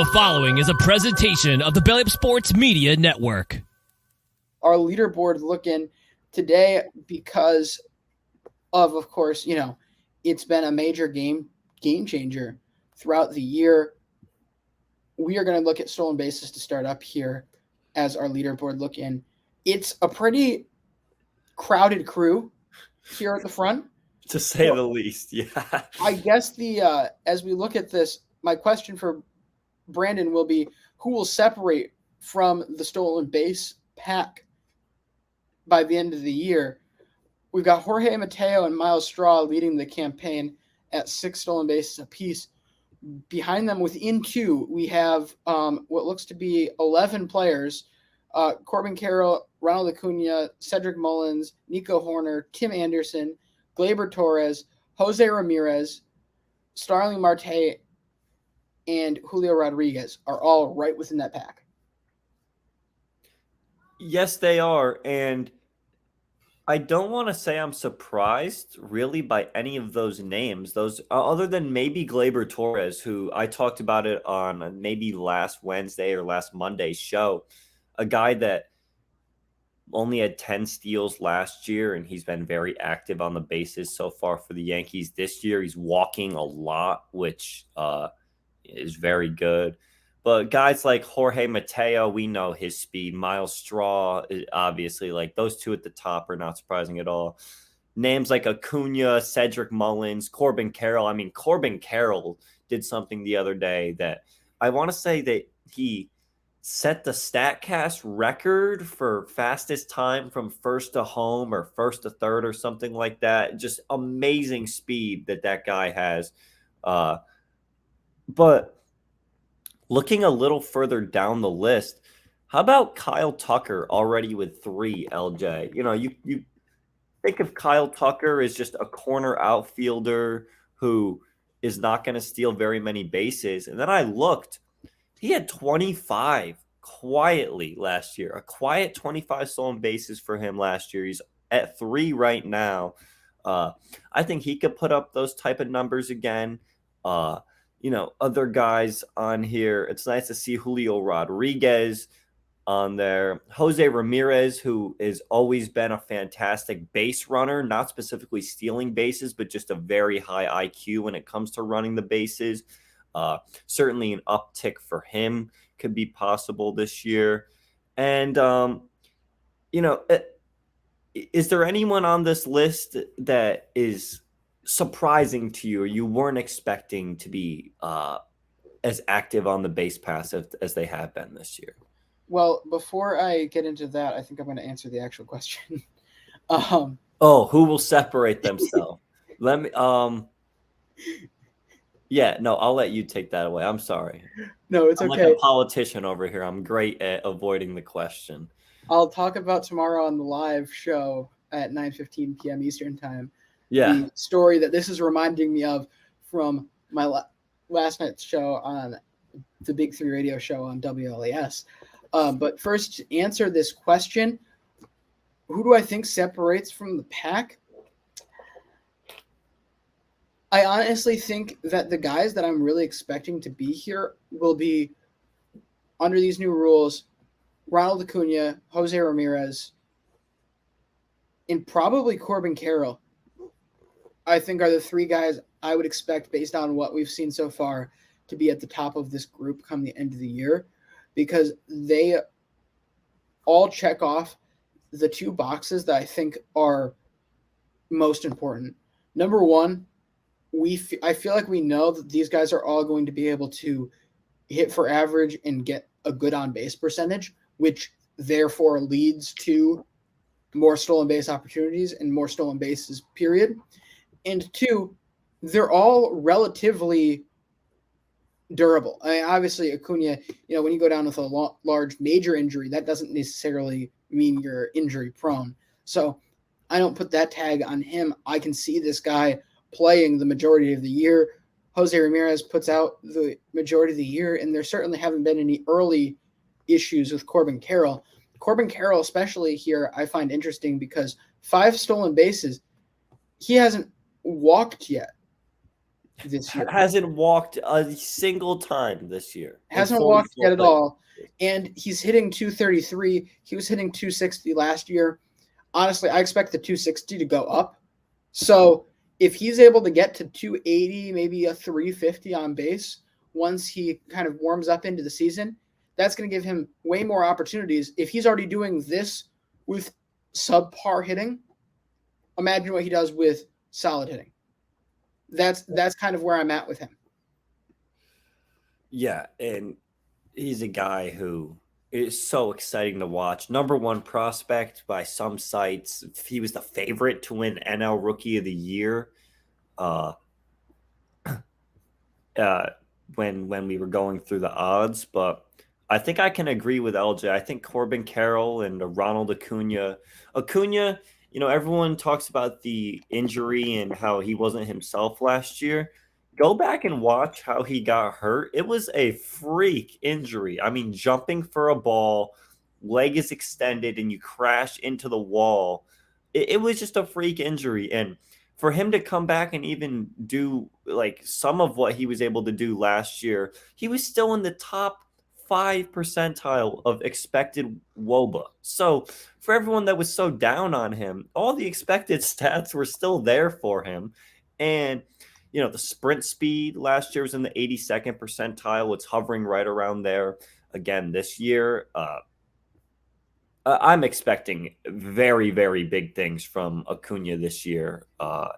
The following is a presentation of the Belly Up Sports Media Network. Our leaderboard looking today because of course, it's been a major game changer throughout the year. We are going to look at stolen bases to start up here as our leaderboard look in. It's a pretty crowded crew here at the front, to say the least. Yeah. I guess as we look at this, my question for Brandon will be, who will separate from the stolen base pack by the end of the year? We've got Jorge Mateo and Miles Straw leading the campaign at 6 stolen bases apiece. Behind them, within two, we have what looks to be 11 players: Corbin Carroll, Ronald Acuna, Cedric Mullins, Nico Horner, Tim Anderson, Gleyber Torres, Jose Ramirez, Starling Marte, and Julio Rodriguez are all right within that pack. Yes, they are. And I don't want to say I'm surprised really by any of those names. Those other than maybe Gleyber Torres, who I talked about it on maybe last Wednesday or last Monday's show, a guy that only had 10 steals last year, and he's been very active on the bases so far for the Yankees this year. He's walking a lot, which is very good. But guys like Jorge Mateo, we know his speed. Miles Straw, obviously, like those two at the top are not surprising at all. Names like Acuna, Cedric Mullins, Corbin Carroll. I mean, Corbin Carroll did something the other day that I want to say that he set the StatCast record for fastest time from first to home or first to third or something like that. Just amazing speed that guy has. But looking a little further down the list, how about Kyle Tucker already with 3, LJ? You think of Kyle Tucker as just a corner outfielder who is not going to steal very many bases. And then I looked, he had 25 quietly last year, a quiet 25 stolen bases for him last year. He's at 3 right now. I think he could put up those type of numbers again. Other guys on here, it's nice to see Julio Rodriguez on there. Jose Ramirez, who has always been a fantastic base runner, not specifically stealing bases, but just a very high IQ when it comes to running the bases. Certainly an uptick for him could be possible this year. And, is there anyone on this list that is surprising to you or you weren't expecting to be as active on the base pass as they have been this year? Well, before I get into that, I think I'm going to answer the actual question. Who will separate themselves? Let me yeah, no, I'll let you take that away. I'm sorry. No, it's I'm okay. like a politician over here. I'm great at avoiding the question. I'll talk about tomorrow on the live show at 9:15 p.m. Eastern time. Yeah. The story that this is reminding me of from my last night's show on the Big 3 radio show on WLAS. But first, to answer this question, who do I think separates from the pack? I honestly think that the guys that I'm really expecting to be here will be, under these new rules, Ronald Acuna, Jose Ramirez, and probably Corbin Carroll, I think are the 3 guys I would expect, based on what we've seen so far, to be at the top of this group come the end of the year, because they all check off the 2 boxes that I think are most important. Number one, I feel like we know that these guys are all going to be able to hit for average and get a good on-base percentage, which therefore leads to more stolen base opportunities and more stolen bases, period. And 2, they're all relatively durable. I mean, obviously, Acuna, when you go down with a large major injury, that doesn't necessarily mean you're injury prone. So I don't put that tag on him. I can see this guy playing the majority of the year. Jose Ramirez puts out the majority of the year, and there certainly haven't been any early issues with Corbin Carroll. Corbin Carroll, especially here, I find interesting because 5 stolen bases, he hasn't walked yet. this year. Hasn't walked a single time this year. in Hasn't 44 walked yet at plays. all. And he's hitting 233. He was hitting 260 last year. Honestly, I expect the 260 to go up. So if he's able to get to 280, maybe a 350 on base once he kind of warms up into the season, that's going to give him way more opportunities. If he's already doing this with subpar hitting, imagine what he does with solid hitting. That's kind of where I'm at with him. Yeah, and he's a guy who is so exciting to watch. Number one prospect by some sites. He was the favorite to win NL Rookie of the Year when we were going through the odds. But I think I can agree with LJ. I think Corbin Carroll and Ronald Acuna. Acuna, everyone talks about the injury and how he wasn't himself last year. Go back and watch how he got hurt. It was a freak injury. I mean, jumping for a ball, leg is extended, and you crash into the wall. It was just a freak injury. And for him to come back and even do like some of what he was able to do last year, he was still in the top 5 percentile of expected WOBA. So for everyone that was so down on him, all the expected stats were still there for him. And the sprint speed last year was in the 82nd percentile. It's hovering right around there again this year. I'm expecting very, very big things from Acuna this year,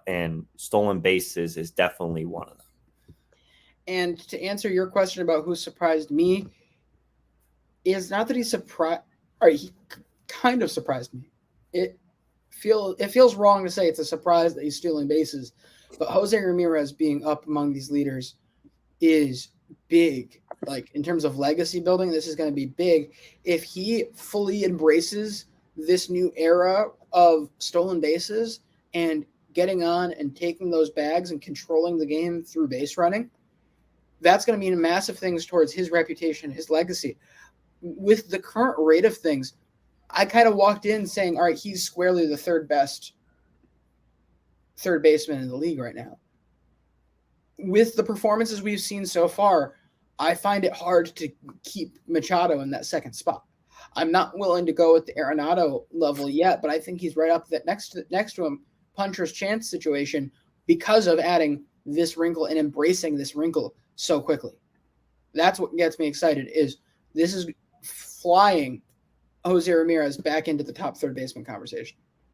and stolen bases is definitely one of them. And to answer your question about who surprised me, is not that he surprised. All right, he kind of surprised me. It feels wrong to say it's a surprise that he's stealing bases, but Jose Ramirez being up among these leaders is big. Like in terms of legacy building, this is going to be big. If he fully embraces this new era of stolen bases and getting on and taking those bags and controlling the game through base running, that's going to mean massive things towards his reputation, his legacy. With the current rate of things, I kind of walked in saying, all right, he's squarely the third best third baseman in the league right now. With the performances we've seen so far, I find it hard to keep Machado in that second spot. I'm not willing to go with the Arenado level yet, but I think he's right up that next to him, puncher's chance situation, because of adding this wrinkle and embracing this wrinkle so quickly. That's what gets me excited. Is this is flying Jose Ramirez back into the top third baseman conversation.